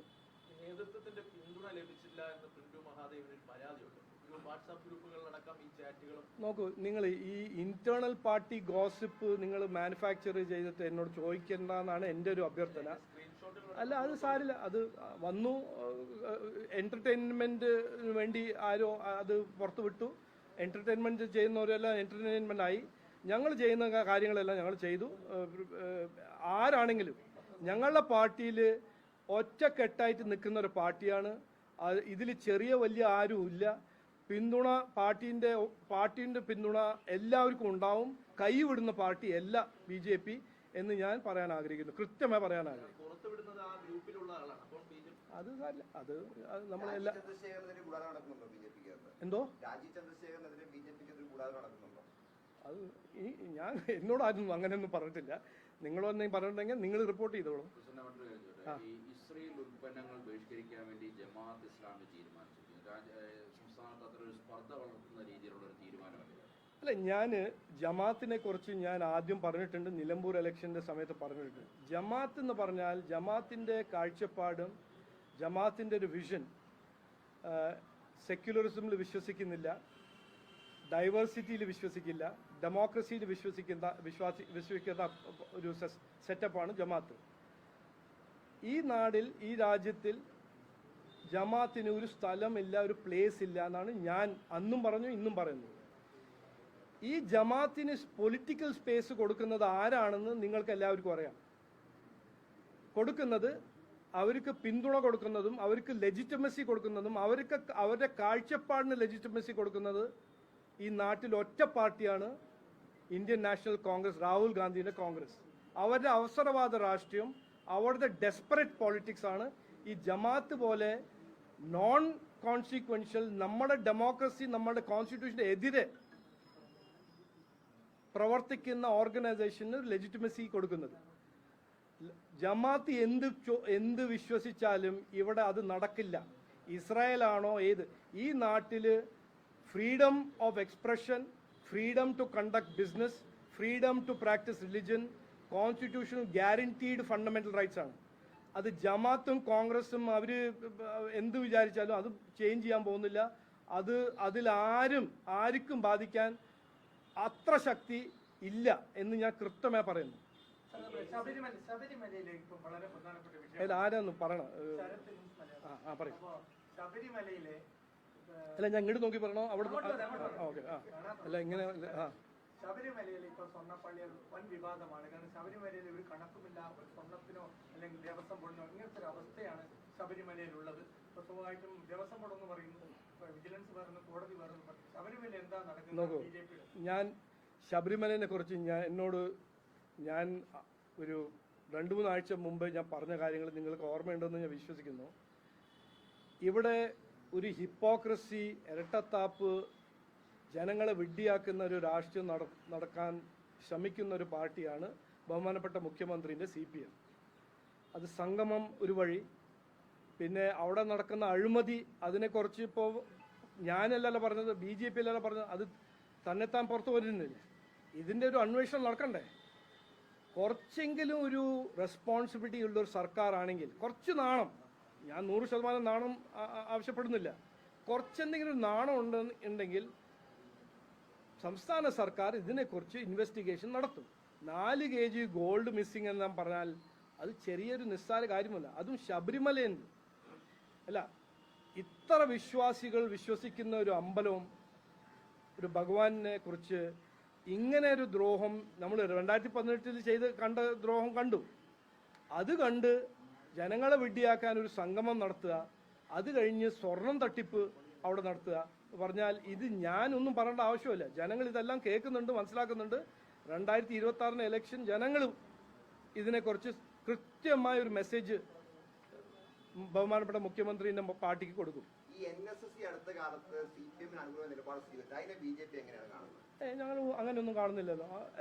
നേതൃത്വത്തിന്റെ പിന്തുണ ലഭിച്ചില്ല എന്ന് പിന്തു മഹാദേവനിൽ പരാതിയുണ്ട്. വാട്സാപ്പ് ഗ്രൂപ്പുകളിലടക്കം ഈ ചാറ്റുകളും നോക്കൂ, നിങ്ങൾ ഈ ഇന്റേണൽ പാർട്ടി ഗോസിപ്പ് നിങ്ങൾ മാനുഫാക്ചർ ചെയ്തിട്ട് എന്നോട് ചോദിക്കേണ്ട എന്നാണ് എൻ്റെ ഒരു അഭ്യർത്ഥന. അല്ല, അത് സാരില്ല. അത് വന്നു, എന്റർടൈൻമെന്റിന് വേണ്ടി ആരോ അത് പുറത്തു വിട്ടു. എന്റർടൈൻമെന്റ് ചെയ്യുന്നവരെല്ലാം എന്റർടൈൻമെന്റ് ആയി. ഞങ്ങൾ ചെയ്യുന്ന കാര്യങ്ങളെല്ലാം ഞങ്ങൾ ചെയ്തു. ആരാണെങ്കിലും ഞങ്ങളുടെ പാർട്ടിയിൽ ഒറ്റക്കെട്ടായിട്ട് നിൽക്കുന്ന ഒരു പാർട്ടിയാണ്. ഇതിൽ ചെറിയ വലിയ ആരും ഇല്ല. പിന്തുണ പാർട്ടീൻ്റെ പിന്തുണ എല്ലാവർക്കും ഉണ്ടാവും. കൈവിടുന്ന പാർട്ടി അല്ല BJP എന്ന് ഞാൻ പറയാൻ ആഗ്രഹിക്കുന്നു, കൃത്യമായി പറയാൻ ആഗ്രഹിക്കുന്നു. അത് സാരില്ല, അത് നമ്മളെല്ലാം എന്തോ അത് എന്നോട് ആരും അങ്ങനെയൊന്നും പറഞ്ഞിട്ടില്ല. നിങ്ങൾ വന്നെങ്കിൽ പറഞ്ഞിട്ടുണ്ടെങ്കിൽ നിങ്ങൾ റിപ്പോർട്ട് ചെയ്തോളൂ. ഇസ്രയേൽ ഉൽപ്പന്നങ്ങൾ ബഹിഷ്കരിക്കാൻ വേണ്ടി ജമാഅത്ത് ഇസ്ലാമി തീരുമാനിച്ചു. സംസ്ഥാനത്ത് അത്ര ഒരു സ്പർദ്ധ വളർത്തുന്ന രീതിയിലുള്ള ഒരു തീരുമാനമല്ല. അല്ല, ഞാൻ ജമാഅത്തിനെ കുറിച്ച് ഞാൻ ആദ്യം പറഞ്ഞിട്ടുണ്ട്. നിലമ്പൂർ ഇലക്ഷൻ്റെ സമയത്ത് പറഞ്ഞിട്ടുണ്ട്. ജമാഅത്ത് എന്ന് പറഞ്ഞാൽ ജമാഅത്തിൻ്റെ കാഴ്ചപ്പാടും ജമാഅത്തിൻ്റെ ഒരു വിഷൻ സെക്യുലറിസമിൽ വിശ്വസിക്കുന്നില്ല, ഡൈവേഴ്സിറ്റിയിൽ വിശ്വസിക്കില്ല, ഡെമോക്രസിയിൽ വിശ്വസിക്കുന്ന ഒരു സെറ്റപ്പാണ് ജമാഅത്ത്. ഈ നാടിൽ, ഈ രാജ്യത്തിൽ ജമാഅത്തിന് ഒരു സ്ഥലമില്ല, ഒരു പ്ലേസ് ഇല്ല എന്നാണ് ഞാൻ അന്നും പറഞ്ഞു, ഇന്നും പറയുന്നത്. ഈ ജമാഅത്തിന് പൊളിറ്റിക്കൽ സ്പേസ് കൊടുക്കുന്നത് ആരാണെന്ന് നിങ്ങൾക്ക് എല്ലാവർക്കും അറിയാം. കൊടുക്കുന്നത് അവർക്ക് പിന്തുണ കൊടുക്കുന്നതും അവർക്ക് ലെജിറ്റിമസി കൊടുക്കുന്നതും അവരുടെ കാഴ്ചപ്പാടിന് ലെജിറ്റിമസി കൊടുക്കുന്നത് ഈ നാട്ടിൽ ഒറ്റ പാർട്ടിയാണ് ഇന്ത്യൻ നാഷണൽ കോൺഗ്രസ്, രാഹുൽ ഗാന്ധിയുടെ കോൺഗ്രസ്. അവരുടെ അവസരവാദ രാഷ്ട്രീയം, അവരുടെ ഡെസ്പറേറ്റ് പോളിറ്റിക്സ് ആണ് ഈ ജമാഅത്ത് പോലെ നോൺ കോൺസിക്വൻഷ്യൽ, നമ്മുടെ ഡെമോക്രസി, നമ്മുടെ കോൺസ്റ്റിറ്റ്യൂഷന് എതിരെ പ്രവർത്തിക്കുന്ന ഓർഗനൈസേഷന് ലെജിറ്റിമസി കൊടുക്കുന്നത്. ജമാഅത്ത് എന്ത് വിശ്വസിച്ചാലും ഇവിടെ അത് നടക്കില്ല. ഇസ്രായേലാണോ ഏത്, ഈ നാട്ടില് freedom of expression, freedom to conduct business, freedom to practise religion constitutional guaranteed fundamental rights ആണ്. അത് ജമാഅത്തും കോൺഗ്രസും അവര് എന്ത് വിചാരിച്ചാലും അത് ചേഞ്ച് ചെയ്യാൻ പോകുന്നില്ല. ആർക്കും ബാധിക്കാൻ അത്ര ശക്തി ഇല്ല എന്ന് ഞാൻ കൃത്യമായി പറയുന്നു. ശബരിമലയിലെ ഇപ്പം വളരെ പ്രധാനപ്പെട്ട വിഷയം ആരാന്ന് പറയണം. പറയും. ശബരിമലയിലെ അല്ല, ഞാൻ ഇങ്ങോട്ട് നോക്കി പറയണോ? അവിടെ ഓക്കെ. അല്ല, ഇങ്ങനെ ശബരിമലയിൽ ഇപ്പൊ സ്വർണ്ണപ്പള്ളിയിൽ വൻ വിവാദമാണ്. കാരണം ശബരിമലയിൽ ഒരു കണക്കുമില്ല, ഒരു സ്വർണ്ണത്തിനോ അല്ലെങ്കിൽ ദേവസ്വം ബോർഡിനോ ഇങ്ങനത്തെ ഒരു അവസ്ഥയാണ് ശബരിമലയിലുള്ളത്. ഇപ്പൊ സ്വാഭാവികമായിട്ടും ദേവസ്വം ബോർഡ് എന്ന് പറയുന്നു, വിജിലൻസ് പറയുന്നു, കോടതി പറയുന്നു. ശബരിമല എന്താ നടക്കുന്നത്? ബിജെപിയുടെ ഞാൻ ശബരിമലയെ കുറിച്ച് ഞാൻ ഒരു 2-3 ആഴ്ച മുമ്പ് ഞാൻ പറഞ്ഞ കാര്യങ്ങൾ നിങ്ങൾക്ക് ഓർമ്മയുണ്ടെന്ന് ഞാൻ വിശ്വസിക്കുന്നു. ഇവിടെ ഒരു ഹിപ്പോക്രസി, ഇരട്ടത്താപ്പ്, ജനങ്ങളെ വിഡ്ഢിയാക്കുന്ന ഒരു രാഷ്ട്രീയം നടക്കാൻ ശ്രമിക്കുന്ന ഒരു പാർട്ടിയാണ് ബഹുമാനപ്പെട്ട മുഖ്യമന്ത്രിൻ്റെ CPM. അത് സംഗമം ഒരു വഴി, പിന്നെ അവിടെ നടക്കുന്ന അഴിമതി, അതിനെക്കുറിച്ച് ഇപ്പോൾ ഞാനല്ലല്ലോ പറഞ്ഞത്, BJP അല്ലല്ലോ പറഞ്ഞത്, അത് തന്നെത്താൻ പുറത്തു വരുന്നില്ല. ഇതിൻ്റെ ഒരു അന്വേഷണം നടക്കണ്ടേ? കുറച്ചെങ്കിലും ഒരു റെസ്പോൺസിബിലിറ്റി ഉള്ളൊരു സർക്കാരാണെങ്കിൽ, കുറച്ച് നാണം, ഞാൻ 100% നാണം ആവശ്യപ്പെടുന്നില്ല, കുറച്ചെന്തെങ്കിലും ഒരു നാണം ഉണ്ടെങ്കിൽ സംസ്ഥാന സർക്കാർ ഇതിനെക്കുറിച്ച് ഇൻവെസ്റ്റിഗേഷൻ നടത്തും. 4 kg ഗോൾഡ് മിസ്സിംഗ് എന്ന് പറഞ്ഞാൽ അത് ചെറിയൊരു നിസ്സാര കാര്യമല്ല. അതും ശബരിമലയിൽ അല്ല, ഇത്ര വിശ്വാസികൾ വിശ്വസിക്കുന്ന ഒരു അമ്പലവും ഒരു ഭഗവാനെ കുറിച്ച് ഇങ്ങനെ ഒരു ദ്രോഹം നമ്മൾ 2018 കണ്ട ദ്രോഹം കണ്ടു. അത് കണ്ട് ജനങ്ങളെ വിഡ്ഢിയാക്കാൻ ഒരു സംഗമം നടത്തുക, അത് കഴിഞ്ഞ് സ്വർണം തട്ടിപ്പ് അവിടെ നടത്തുക പറഞ്ഞാൽ ഇത് ഞാനൊന്നും പറയേണ്ട ആവശ്യമില്ല. ജനങ്ങൾ ഇതെല്ലാം കേൾക്കുന്നുണ്ട്, മനസ്സിലാക്കുന്നുണ്ട്. 2026 ഇലക്ഷൻ ജനങ്ങളും ഇതിനെക്കുറിച്ച് കൃത്യമായ ഒരു മെസ്സേജ് ബഹുമാനപ്പെട്ട മുഖ്യമന്ത്രിന്റെ പാർട്ടിക്ക് കൊടുക്കും. ഈ NSS അടുത്ത കാലത്ത് CPM അനുകൂല നിലപാട് സ്വീകരിച്ചു, അതിനെ BJP എങ്ങനെയാണ് കാണുന്നത്? ഞങ്ങൾ അങ്ങനെയൊന്നും കാണുന്നില്ലല്ലോ.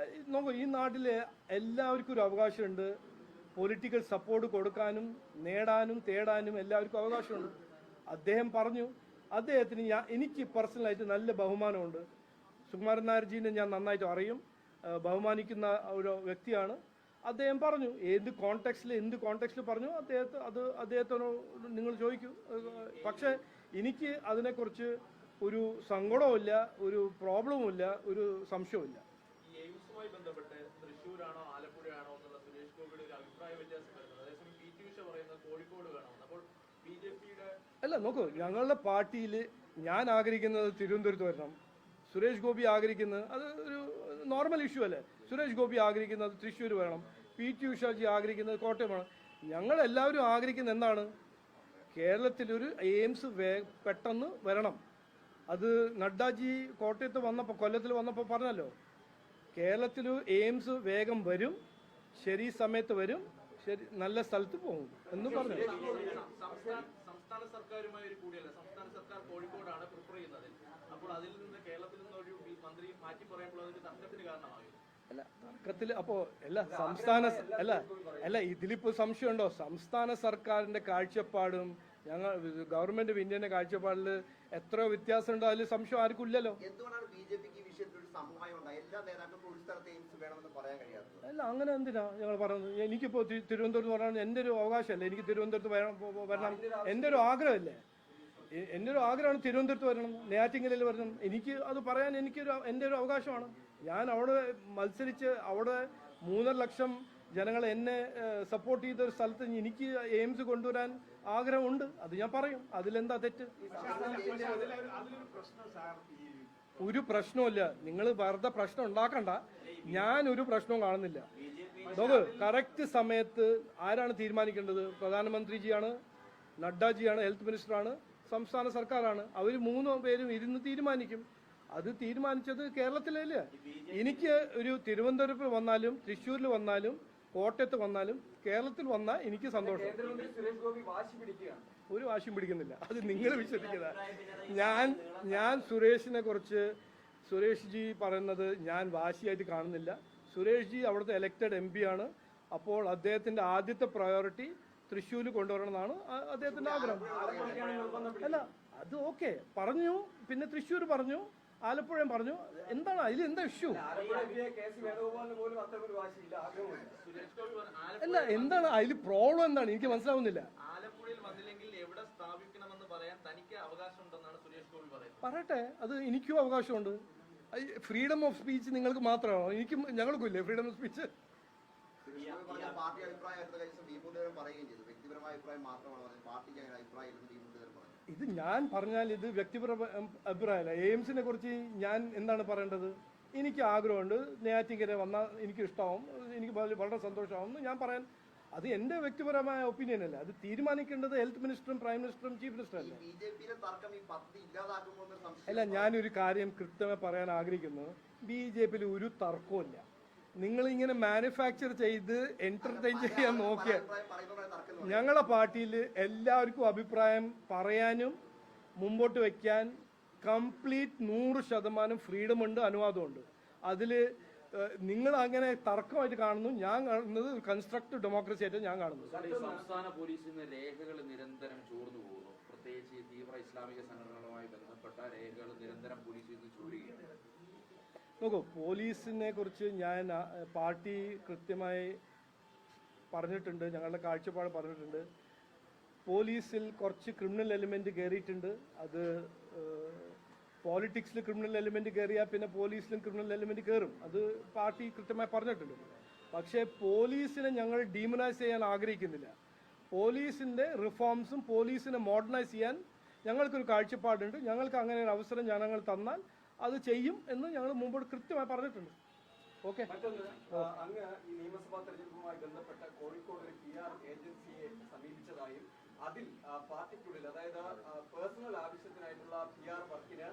നോക്കൂ, ഈ നാട്ടിലെ എല്ലാവർക്കും ഒരു അവകാശമുണ്ട്. പൊളിറ്റിക്കൽ സപ്പോർട്ട് കൊടുക്കാനും നേടാനും തേടാനും എല്ലാവർക്കും അവകാശമുണ്ട്. അദ്ദേഹം പറഞ്ഞു, അദ്ദേഹത്തിന് എനിക്ക് പേഴ്സണലായിട്ട് നല്ല ബഹുമാനമുണ്ട്. സുകുമാരൻ നായർജീനെ ഞാൻ നന്നായിട്ട് അറിയും, ബഹുമാനിക്കുന്ന ഒരു വ്യക്തിയാണ്. അദ്ദേഹം പറഞ്ഞു എന്ത് കോണ്ടെക്സ്റ്റിൽ പറഞ്ഞു, അദ്ദേഹത്തിനോട് നിങ്ങൾ ചോദിക്കൂ. പക്ഷെ എനിക്ക് അതിനെക്കുറിച്ച് ഒരു സങ്കടവുമില്ല, ഒരു പ്രോബ്ലവുമില്ല, ഒരു സംശയവുമില്ല. ഈ എയിംസുമായി ബന്ധപ്പെട്ട് തൃശ്ശൂരാണോ ആലപ്പുഴയാണോ എന്നുള്ള സുരേഷ് ഗോപിയുടെ ഒരു അഭിപ്രായ വ്യത്യാസം വരുന്നത്. അതേസമയം PT ഉഷ പറയുന്നത് കോഴിക്കോട് വേണമെന്ന്. അപ്പോൾ BJPയുടെ അല്ല, നോക്കൂ, ഞങ്ങളുടെ പാർട്ടിയിൽ ഞാൻ ആഗ്രഹിക്കുന്നത് തിരുവനന്തപുരത്ത് വരണം, സുരേഷ് ഗോപി ആഗ്രഹിക്കുന്നത് അത് ഒരു നോർമൽ ഇഷ്യൂ അല്ലേ. സുരേഷ് ഗോപി ആഗ്രഹിക്കുന്നത് തൃശ്ശൂർ വേണം, PT ഉഷാജി ആഗ്രഹിക്കുന്നത് കോട്ടയം വേണം. ഞങ്ങളെല്ലാവരും ആഗ്രഹിക്കുന്നത് എന്താണ്? കേരളത്തിലൊരു എയിംസ് പെട്ടെന്ന് വരണം. അത് നഡ്ഡാജി കോട്ടയത്ത് വന്നപ്പോൾ, കൊല്ലത്തിൽ വന്നപ്പോൾ പറഞ്ഞല്ലോ, കേരളത്തിൽ എയിംസ് വേഗം വരും, ശരി സമയത്ത് വരും, ശരി നല്ല സ്ഥലത്ത് പോകും എന്ന് പറഞ്ഞു. സംസ്ഥാന സർക്കാരുമായി ഒരു കൂടിയല്ല, സംസ്ഥാന സർക്കാർ കോഴിക്കോടാണ് പ്രിഫർ ചെയ്യുന്നത്. അപ്പോൾ അതിൽ നിന്ന് കേരളത്തിൽ നിന്ന് ഒരു മന്ത്രി മാറ്റി പറയുമ്പോൾ അതൊരു തർക്കത്തിന് കാരണമാകും. അല്ല, തർക്കത്തിൽ അപ്പോൾ ഇതിലിപ്പോ സംശയമുണ്ടോ? സംസ്ഥാന സർക്കാരിന്റെ കാഴ്ചപ്പാടും ഗവൺമെന്റ് ഓഫ് ഇന്ത്യന്റെ കാഴ്ചപ്പാടിൽ എത്രയോ വ്യത്യാസമുണ്ടോ? അതിൽ സംശയം ആർക്കും ഇല്ലല്ലോ. എന്തുകൊണ്ടാണ് BJPക്ക് ഈ വിഷയത്തിൽ ഒരു സമവായം ഉണ്ടായി? എല്ലാ നേതാക്കൾക്കും ഒരു സ്ഥലത്ത് എയിംസ് വേണമെന്ന് പറയാൻ കഴിയാത്തത്? അല്ല, അങ്ങനെ എന്തിനാ ഞങ്ങൾ പറയുന്നത്? എനിക്കിപ്പോൾ തിരുവനന്തപുരത്ത് പറയാൻ എൻ്റെ ഒരു അവകാശമല്ലേ. എനിക്ക് തിരുവനന്തപുരത്ത് വരണം, എൻ്റെ ഒരു ആഗ്രഹമല്ലേ. എൻ്റെ ഒരു ആഗ്രഹമാണ് തിരുവനന്തപുരത്ത് വരണം, നെയ്യാറ്റിൻകരയിൽ വരണം. എനിക്ക് അത് പറയാൻ എൻ്റെ ഒരു അവകാശമാണ്. ഞാൻ അവിടെ മത്സരിച്ച് അവിടെ 3.5 ലക്ഷം ജനങ്ങൾ എന്നെ സപ്പോർട്ട് ചെയ്ത ഒരു സ്ഥലത്ത് എനിക്ക് എയിംസ് കൊണ്ടുവരാൻ ആഗ്രഹമുണ്ട്. അത് ഞാൻ പറയും. അതിലെന്താ തെറ്റ്? ഒരു പ്രശ്നവുമില്ല. നിങ്ങൾ വെറുതെ പ്രശ്നം ഉണ്ടാക്കണ്ട. ഞാൻ ഒരു പ്രശ്നവും കാണുന്നില്ല. നോക്ക്, കറക്റ്റ് സമയത്ത് ആരാണ് തീരുമാനിക്കേണ്ടത്? പ്രധാനമന്ത്രിജിയാണ്, നഡ്ഡാജിയാണ്, ഹെൽത്ത് മിനിസ്റ്ററാണ്, സംസ്ഥാന സർക്കാരാണ്. അവർ 3 പേരും ഇരുന്ന് തീരുമാനിക്കും. അത് തീരുമാനിച്ചത് കേരളത്തിലല്ല. എനിക്ക് ഒരു തിരുവനന്തപുരത്ത് വന്നാലും തൃശ്ശൂരിൽ വന്നാലും കോട്ടയത്ത് വന്നാലും കേരളത്തിൽ വന്നാൽ എനിക്ക് സന്തോഷം. കേന്ദ്രമന്ത്രി സുരേഷ് ഗോപി വാശി പിടിക്കുകയാണ്. ഒരു വാശിയും പിടിക്കുന്നില്ല. അത് നിങ്ങൾ വിശ്വസിക്കുക. ഞാൻ സുരേഷിനെ കുറിച്ച്, സുരേഷ് ജി പറയുന്നത് ഞാൻ വാശിയായിട്ട് കാണുന്നില്ല. സുരേഷ് ജി അവിടുത്തെ എലക്റ്റഡ് MP ആണ്. അപ്പോൾ അദ്ദേഹത്തിന്റെ ആദ്യത്തെ പ്രയോറിറ്റി തൃശ്ശൂരിൽ കൊണ്ടുവരണമെന്നാണ് അദ്ദേഹത്തിന്റെ ആഗ്രഹം. അല്ല, അത് ഓക്കെ പറഞ്ഞു. പിന്നെ തൃശ്ശൂർ പറഞ്ഞു, ആലപ്പുഴയും പറഞ്ഞു. എന്താണ് അതിൽ എന്താ ഇഷ്യൂ? അല്ല, എന്താണ് അതിൽ പ്രോബ്ലം? എന്താണ് എനിക്ക് മനസ്സിലാവുന്നില്ല. ആലപ്പുഴയിൽ വന്നില്ലെങ്കിൽ എവിടെ സ്ഥാപിക്കണമെന്ന് പറയാൻ തനിക്ക് അവകാശമുണ്ടെന്നാണ് സുരേഷ് ഗോപി പറയുന്നത്. പറയട്ടെ, അത് എനിക്കും അവകാശമുണ്ട്. ഫ്രീഡം ഓഫ് സ്പീച്ച് നിങ്ങൾക്ക് മാത്രമാണോ? എനിക്കും ഞങ്ങൾക്കും ഇല്ലേ ഫ്രീഡം ഓഫ് സ്പീച്ച്? പാർട്ടി അഭിപ്രായം അടുത്ത ദിവസം വി മുരളീധരൻ പറയുകയും ചെയ്തു. വ്യക്തിപരമായ അഭിപ്രായം മാത്രമാണ് പറഞ്ഞത്, പാർട്ടിക്ക് അങ്ങനെ അഭിപ്രായം ഇല്ലെന്ന് വി മുരളീധരൻ പറഞ്ഞു. ഇത് ഞാൻ പറഞ്ഞാൽ ഇത് വ്യക്തിപര അഭിപ്രായമല്ല. എയിംസിനെ കുറിച്ച് ഞാൻ എന്താണ് പറയേണ്ടത്? എനിക്ക് ആഗ്രഹമുണ്ട്, നെയ്യാറ്റിൻകര വന്നാൽ എനിക്ക് ഇഷ്ടമാവും, എനിക്ക് വളരെ സന്തോഷമാവും ഞാൻ പറയാൻ. അത് എൻ്റെ വ്യക്തിപരമായ ഒപ്പീനിയൻ അല്ല. അത് തീരുമാനിക്കേണ്ടത് ഹെൽത്ത് മിനിസ്റ്ററും പ്രൈം മിനിസ്റ്ററും ചീഫ് മിനിസ്റ്ററും അല്ല. ബിജെപിയിലെ തർക്കം ഈ പദ്ധതി ഇല്ലാതാക്കുമ്പോൾ എന്നൊരു സംശയം. അല്ല, ഞാനൊരു കാര്യം കൃത്യമായി പറയാൻ ആഗ്രഹിക്കുന്നു. BJPയിൽ ഒരു തർക്കമില്ല. നിങ്ങളിങ്ങനെ മാനുഫാക്ചർ ചെയ്ത് എന്റർടൈൻ ചെയ്യാൻ നോക്കിയാൽ ഞങ്ങളുടെ പാർട്ടിയിൽ എല്ലാവർക്കും അഭിപ്രായം പറയാനും മുമ്പോട്ട് വയ്ക്കാൻ കംപ്ലീറ്റ് 100% ഫ്രീഡം ഉണ്ട്, അനുവാദമുണ്ട്. അതിൽ നിങ്ങൾ അങ്ങനെ തർക്കമായിട്ട് കാണുന്നു. ഞാൻ കാണുന്നത് കൺസ്ട്രക്റ്റീവ് ഡെമോക്രസി ആയിട്ട് ഞാൻ കാണുന്നത്. സംസ്ഥാന പോലീസിൽ നിന്ന് രേഖകൾ നിരന്തരം ചോർന്നു പോകുന്നു. പ്രത്യേകിച്ച് തീവ്ര ഇസ്ലാമിക സംഘടനകളുമായി ബന്ധപ്പെട്ട രേഖകൾ നിരന്തരം പോലീസിൽ നിന്ന് ചോരുകയാണ്. നോക്കൂ, പോലീസിനെ കുറിച്ച് ഞാൻ പാർട്ടി കൃത്യമായി പറഞ്ഞിട്ടുണ്ട്, ഞങ്ങളുടെ കാഴ്ചപ്പാട് പറഞ്ഞിട്ടുണ്ട്. പോലീസിൽ കുറച്ച് ക്രിമിനൽ എലിമെന്റ് കയറിയിട്ടുണ്ട്. അത് പോളിറ്റിക്സിൽ ക്രിമിനൽ എലിമെന്റ് കയറിയാൽ പിന്നെ പോലീസിലും ക്രിമിനൽ എലിമെന്റ് കയറും. അത് പാർട്ടി കൃത്യമായി പറഞ്ഞിട്ടുണ്ട്. പക്ഷേ പോലീസിനെ ഞങ്ങൾ ഡീമനൈസ് ചെയ്യാൻ ആഗ്രഹിക്കുന്നില്ല. പോലീസിന്റെ റിഫോംസും പോലീസിനെ മോഡേണൈസ് ചെയ്യാൻ ഞങ്ങൾക്കൊരു കാഴ്ചപ്പാടുണ്ട്. ഞങ്ങൾക്ക് അങ്ങനെ ഒരു അവസരം ജനങ്ങൾ തന്നാൽ അത് ചെയ്യും എന്ന് ഞങ്ങൾ മുമ്പോട്ട് കൃത്യമായി പറഞ്ഞിട്ടുണ്ട്. ഓക്കെ. അങ്ങ് ഈ നിയമസഭാ തെരഞ്ഞെടുപ്പുമായി ബന്ധപ്പെട്ട കോഴിക്കോട് ഒരു PR ഏജൻസിയെ സമീപിച്ചതായും അതിൽ പാർട്ടിക്കുള്ളിൽ, അതായത് പേഴ്സണൽ ആവശ്യത്തിനായിട്ടുള്ള PR വർക്കിന്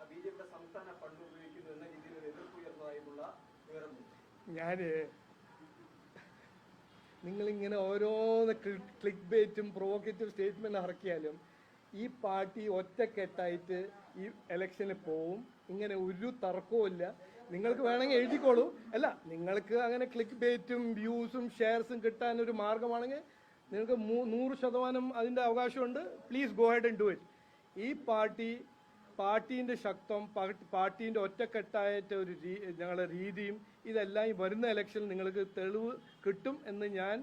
BJPയുടെ സംസ്ഥാന ഫണ്ട് ഉപയോഗിക്കുന്നു എന്ന രീതിയിൽ ഒരു എതിർപ്പ് ഉയർന്നതായിട്ടുള്ള വിവരം. നിങ്ങളിങ്ങനെ ഓരോന്ന് ക്ലിക്ക് ബേറ്റും പ്രൊവോക്കേറ്റീവ് സ്റ്റേറ്റ്മെന്റ് ഇറക്കിയാലും ഈ പാർട്ടി ഒറ്റക്കെട്ടായിട്ട് ഈ ഇലക്ഷനിൽ പോവും. ഇങ്ങനെ ഒരു തർക്കവും ഇല്ല. നിങ്ങൾക്ക് വേണമെങ്കിൽ എഴുതിക്കോളൂ. അല്ല, നിങ്ങൾക്ക് അങ്ങനെ ക്ലിക്ക് ബേറ്റും വ്യൂസും ഷെയർസും കിട്ടാൻ ഒരു മാർഗമാണെങ്കിൽ നിങ്ങൾക്ക് 100% അതിൻ്റെ അവകാശമുണ്ട്. Please go head and do it. ഈ പാർട്ടീൻ്റെ ശക്തം, പാർട്ടീൻ്റെ ഒറ്റക്കെട്ടായിട്ട് ഒരു ഞങ്ങളുടെ രീതിയും ഇതെല്ലാം ഈ വരുന്ന ഇലക്ഷനിൽ നിങ്ങൾക്ക് തെളിവ് കിട്ടും എന്ന് ഞാൻ